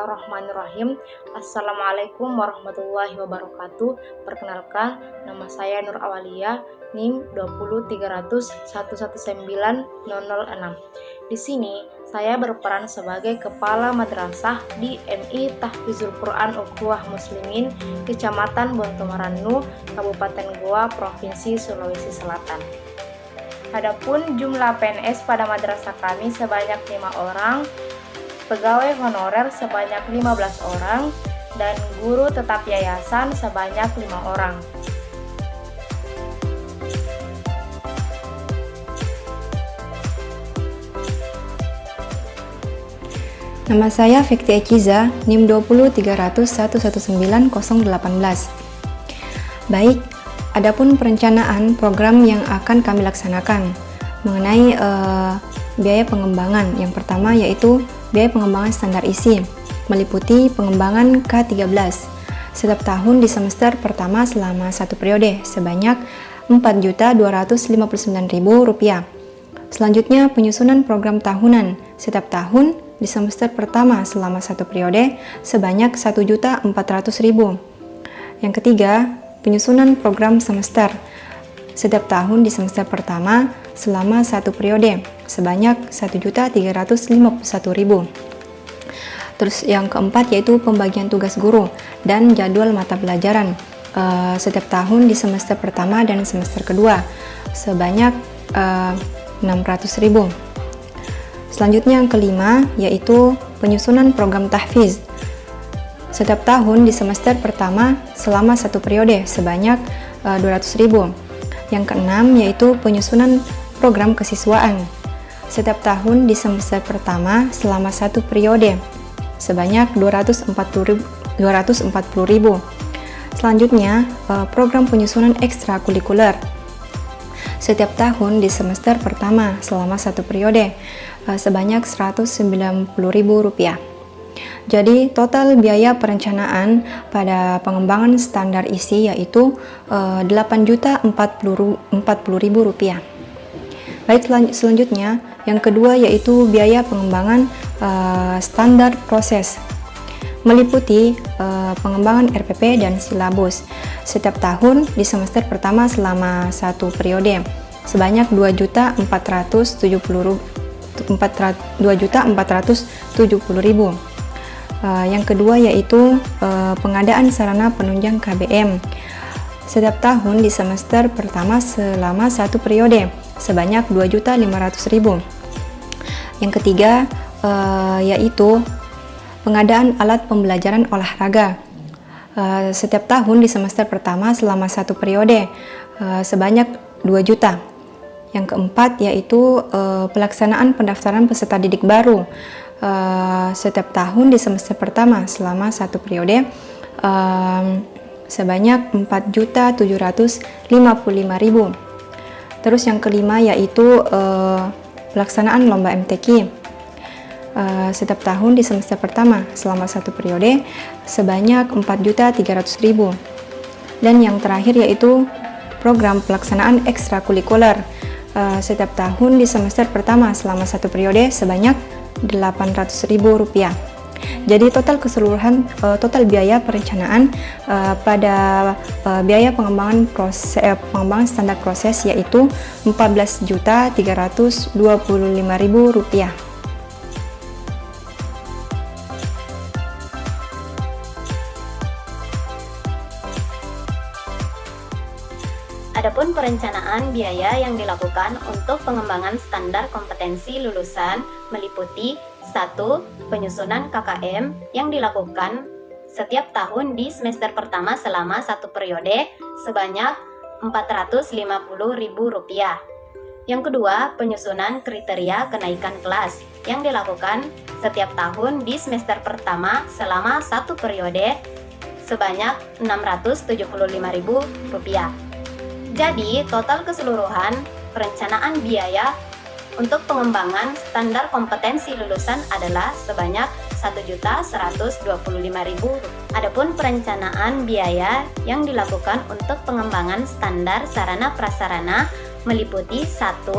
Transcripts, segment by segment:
Bismillahirrahmanirrahim. Assalamualaikum warahmatullahi wabarakatuh. Perkenalkan, nama saya Nur Awalia, NIM 20300119006. Di sini saya berperan sebagai kepala madrasah di MI Tahfizul Quran Ukhuwah Muslimin, Kecamatan Bontomaranu, Kabupaten Goa, Provinsi Sulawesi Selatan. Adapun jumlah PNS pada madrasah kami sebanyak 5 orang, pegawai honorer sebanyak 15 orang, dan guru tetap yayasan sebanyak 5 orang. Nama saya Fikti Ekiza, NIM 20300119018. Baik, adapun perencanaan program yang akan kami laksanakan mengenai biaya pengembangan. Yang pertama yaitu biaya pengembangan standar isi, meliputi pengembangan K13 setiap tahun di semester pertama selama satu periode sebanyak Rp4.259.000. Selanjutnya penyusunan program tahunan setiap tahun di semester pertama selama satu periode sebanyak Rp1.400.000. Yang ketiga, penyusunan program semester setiap tahun di semester pertama selama satu periode sebanyak Rp1.351.000. Terus yang keempat yaitu pembagian tugas guru dan jadwal mata pelajaran setiap tahun di semester pertama dan semester kedua sebanyak Rp600.000. Selanjutnya yang kelima yaitu penyusunan program tahfiz setiap tahun di semester pertama selama satu periode sebanyak Rp200.000. Yang keenam yaitu penyusunan program kesiswaan setiap tahun di semester pertama selama satu periode sebanyak Rp240.000. Selanjutnya program penyusunan ekstrakurikuler setiap tahun di semester pertama selama satu periode sebanyak Rp190.000. Jadi total biaya perencanaan pada pengembangan standar isi yaitu Rp8.040.000. Baik, selanjutnya yang kedua yaitu biaya pengembangan standar proses, meliputi pengembangan RPP dan silabus setiap tahun di semester pertama selama satu periode sebanyak Rp2.470.000. Yang kedua yaitu pengadaan sarana penunjang KBM setiap tahun di semester pertama selama satu periode sebanyak Rp2.500.000. Yang ketiga yaitu pengadaan alat pembelajaran olahraga setiap tahun di semester pertama selama satu periode sebanyak Rp2 juta. Yang keempat yaitu pelaksanaan pendaftaran peserta didik baru setiap tahun di semester pertama selama satu periode sebanyak Rp4.755.000. Terus yang kelima yaitu pelaksanaan lomba MTQ setiap tahun di semester pertama selama satu periode sebanyak Rp4.300.000. Dan yang terakhir yaitu program pelaksanaan ekstrakurikuler setiap tahun di semester pertama selama satu periode sebanyak Rp800.000. Jadi total keseluruhan total biaya perencanaan pada biaya pengembangan standar proses yaitu Rp14.325.000. Adapun perencanaan biaya yang dilakukan untuk pengembangan standar kompetensi lulusan meliputi 1. Penyusunan KKM yang dilakukan setiap tahun di semester pertama selama satu periode sebanyak Rp450.000. Yang kedua, penyusunan kriteria kenaikan kelas yang dilakukan setiap tahun di semester pertama selama satu periode sebanyak Rp675.000. Jadi, total keseluruhan perencanaan biaya untuk pengembangan standar kompetensi lulusan adalah sebanyak Rp1.125.000. Adapun perencanaan biaya yang dilakukan untuk pengembangan standar sarana prasarana meliputi 1.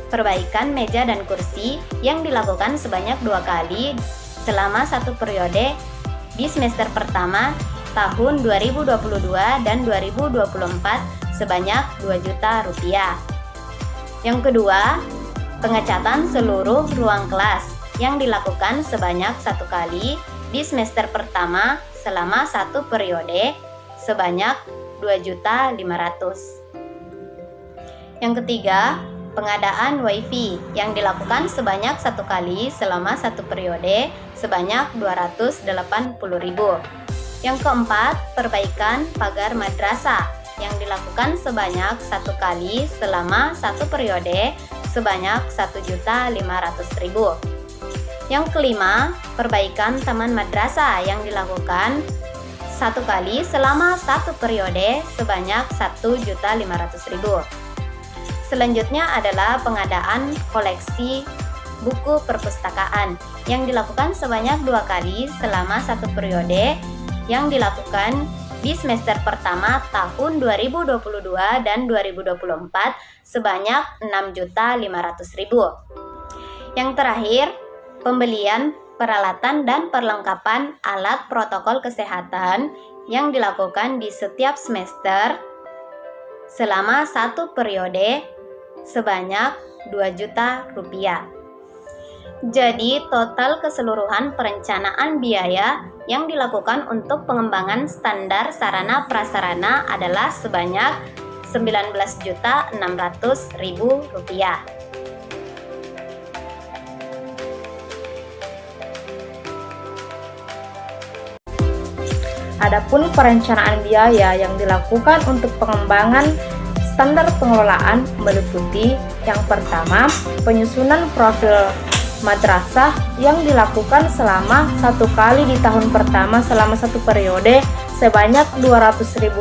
Perbaikan meja dan kursi yang dilakukan sebanyak 2 kali selama satu periode di semester pertama tahun 2022 dan 2024 sebanyak Rp2 juta. Yang kedua, pengecatan seluruh ruang kelas yang dilakukan sebanyak satu kali di semester pertama selama satu periode sebanyak Rp2.500.000. Yang ketiga, pengadaan WiFi yang dilakukan sebanyak satu kali selama satu periode sebanyak Rp280.000. Yang keempat, perbaikan pagar madrasah yang dilakukan sebanyak satu kali selama satu periode sebanyak Rp1.500.000. Yang kelima, perbaikan taman madrasah yang dilakukan satu kali selama satu periode sebanyak Rp1.500.000. Selanjutnya adalah pengadaan koleksi buku perpustakaan yang dilakukan sebanyak dua kali selama satu periode yang dilakukan di semester pertama tahun 2022 dan 2024 sebanyak Rp6.500.000. Yang terakhir, pembelian peralatan dan perlengkapan alat protokol kesehatan yang dilakukan di setiap semester selama satu periode sebanyak Rp2 juta. Jadi, total keseluruhan perencanaan biaya yang dilakukan untuk pengembangan standar sarana prasarana adalah sebanyak Rp19.600.000. Adapun perencanaan biaya yang dilakukan untuk pengembangan standar pengelolaan meliputi yang pertama, penyusunan profil madrasah yang dilakukan selama satu kali di tahun pertama selama satu periode sebanyak Rp200.000.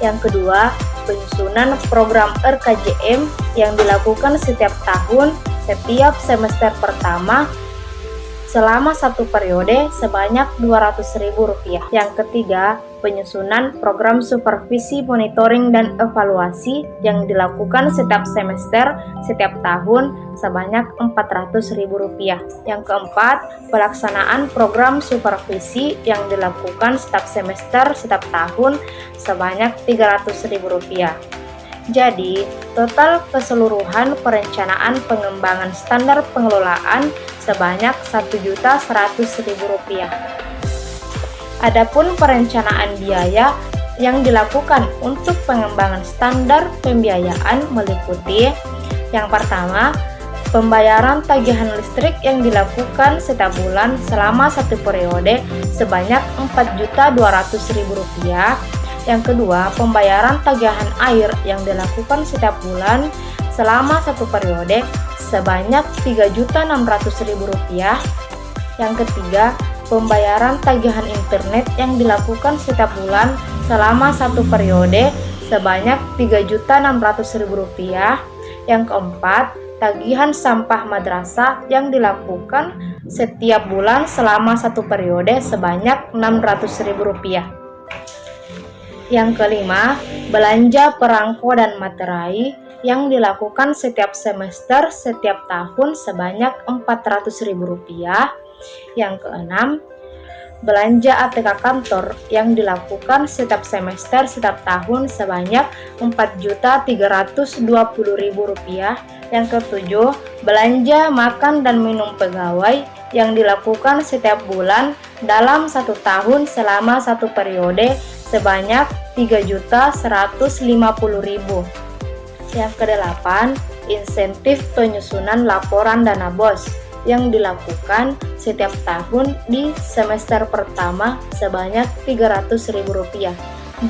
Yang kedua, penyusunan program RKJM yang dilakukan setiap tahun setiap semester pertama selama satu periode sebanyak Rp200.000. Yang ketiga, penyusunan program supervisi, monitoring, dan evaluasi yang dilakukan setiap semester setiap tahun sebanyak Rp400.000. Yang keempat, pelaksanaan program supervisi yang dilakukan setiap semester setiap tahun sebanyak Rp300.000. Jadi, total keseluruhan perencanaan pengembangan standar pengelolaan sebanyak Rp1.100.000. Adapun perencanaan biaya yang dilakukan untuk pengembangan standar pembiayaan meliputi yang pertama, pembayaran tagihan listrik yang dilakukan setiap bulan selama satu periode sebanyak Rp4.200.000. Yang kedua, pembayaran tagihan air yang dilakukan setiap bulan selama satu periode sebanyak Rp3.600.000. Yang ketiga, pembayaran tagihan internet yang dilakukan setiap bulan selama satu periode sebanyak Rp3.600.000. Yang keempat, tagihan sampah madrasah yang dilakukan setiap bulan selama satu periode sebanyak Rp600.000. Yang kelima, belanja perangko dan materai yang dilakukan setiap semester setiap tahun sebanyak Rp400.000. Yang keenam, belanja ATK kantor yang dilakukan setiap semester setiap tahun sebanyak Rp4.320.000. Yang ketujuh, belanja makan dan minum pegawai yang dilakukan setiap bulan dalam satu tahun selama satu periode sebanyak Rp3.150.000. Yang kedelapan, insentif penyusunan laporan dana BOS yang dilakukan setiap tahun di semester pertama sebanyak Rp300.000.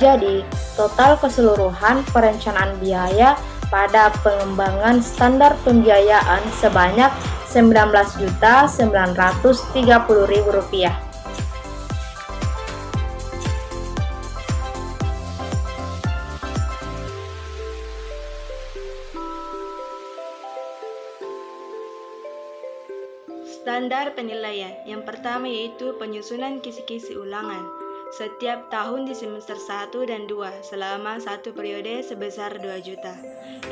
Jadi, total keseluruhan perencanaan biaya pada pengembangan standar pembiayaan sebanyak Rp19.930.000. Standar penilaian yang pertama yaitu penyusunan kisi-kisi ulangan setiap tahun di semester 1 dan 2 selama satu periode sebesar Rp2 juta.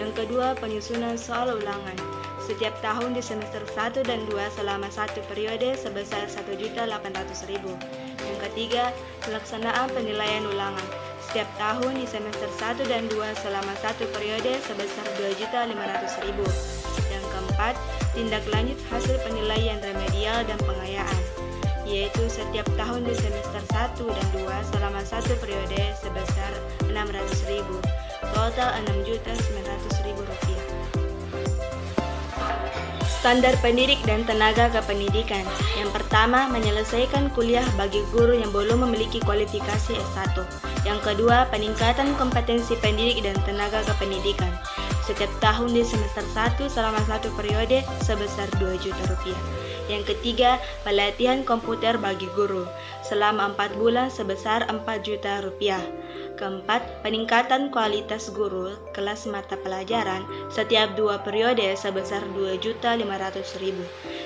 Yang kedua, penyusunan soal ulangan setiap tahun di semester 1 dan 2 selama satu periode sebesar 1.800.000. Yang ketiga, pelaksanaan penilaian ulangan setiap tahun di semester 1 dan 2 selama satu periode sebesar 2.500.000. Yang keempat, tindak lanjut hasil penilaian remedial dan pengayaan, yaitu setiap tahun di semester 1 dan 2 selama satu periode sebesar 600.000, total 6.900.000 rupiah. Standar pendidik dan tenaga kependidikan. Yang pertama, menyelesaikan kuliah bagi guru yang belum memiliki kualifikasi S1. Yang kedua, peningkatan kompetensi pendidik dan tenaga kependidikan setiap tahun di semester 1 selama satu periode sebesar 2 juta rupiah. Yang ketiga, pelatihan komputer bagi guru selama 4 bulan sebesar 4 juta rupiah. Keempat, peningkatan kualitas guru kelas mata pelajaran setiap 2 periode sebesar 2.500.000.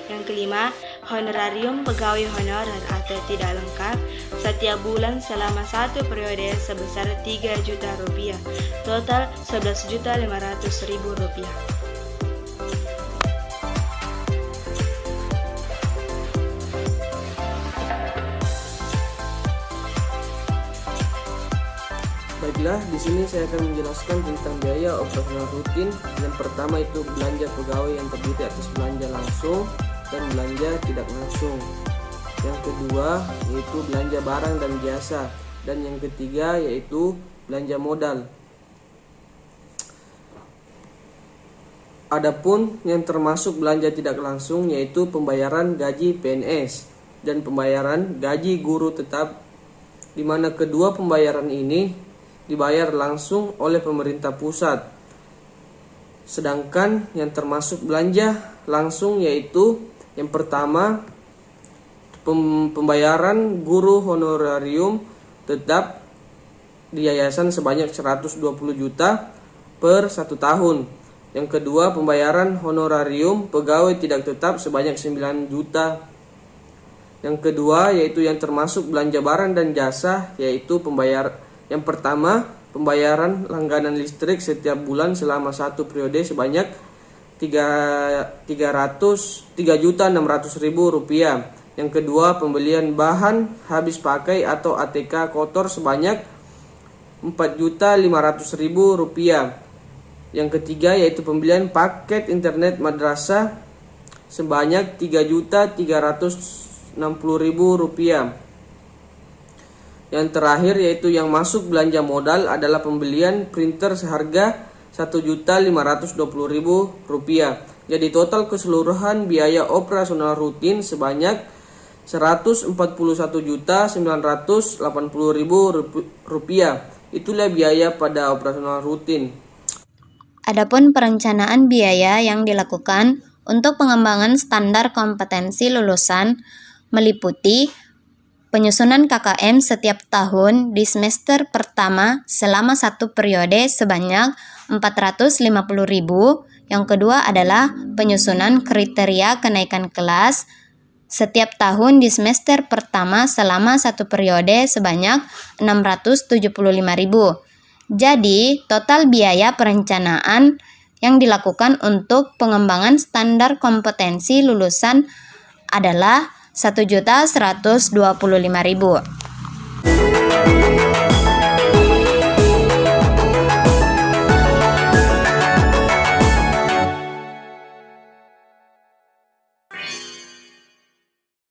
Yang kelima, honorarium pegawai honorer atau tidak lengkap setiap bulan selama satu periode sebesar 3 juta rupiah, total 11.500.000 rupiah. Baiklah, di sini saya akan menjelaskan tentang biaya operasional rutin. Yang pertama itu belanja pegawai yang terdiri atas belanja langsung dan belanja tidak langsung. Yang kedua yaitu belanja barang dan jasa, dan yang ketiga yaitu belanja modal. Adapun yang termasuk belanja tidak langsung yaitu pembayaran gaji PNS dan pembayaran gaji guru tetap, di mana kedua pembayaran ini dibayar langsung oleh pemerintah pusat. Sedangkan yang termasuk belanja langsung yaitu yang pertama pembayaran guru honorarium tetap di yayasan sebanyak 120 juta per 1 tahun. Yang kedua, pembayaran honorarium pegawai tidak tetap sebanyak 9 juta. Yang kedua yaitu yang termasuk belanja barang dan jasa, yaitu yang pertama, pembayaran langganan listrik setiap bulan selama satu periode sebanyak 3.600.000 rupiah. Yang kedua, pembelian bahan habis pakai atau ATK kotor sebanyak 4.500.000 rupiah. Yang ketiga yaitu pembelian paket internet madrasah sebanyak 3.360.000 rupiah. Yang terakhir yaitu yang masuk belanja modal adalah pembelian printer seharga 1.520.000 rupiah. Jadi total keseluruhan biaya operasional rutin sebanyak 141.980.000 rupiah. Itulah biaya pada operasional rutin. Adapun perencanaan biaya yang dilakukan untuk pengembangan standar kompetensi lulusan meliputi penyusunan KKM setiap tahun di semester pertama selama satu periode sebanyak 450.000. Yang kedua adalah penyusunan kriteria kenaikan kelas setiap tahun di semester pertama selama satu periode sebanyak 675.000. Jadi, total biaya perencanaan yang dilakukan untuk pengembangan standar kompetensi lulusan adalah 1.125.000.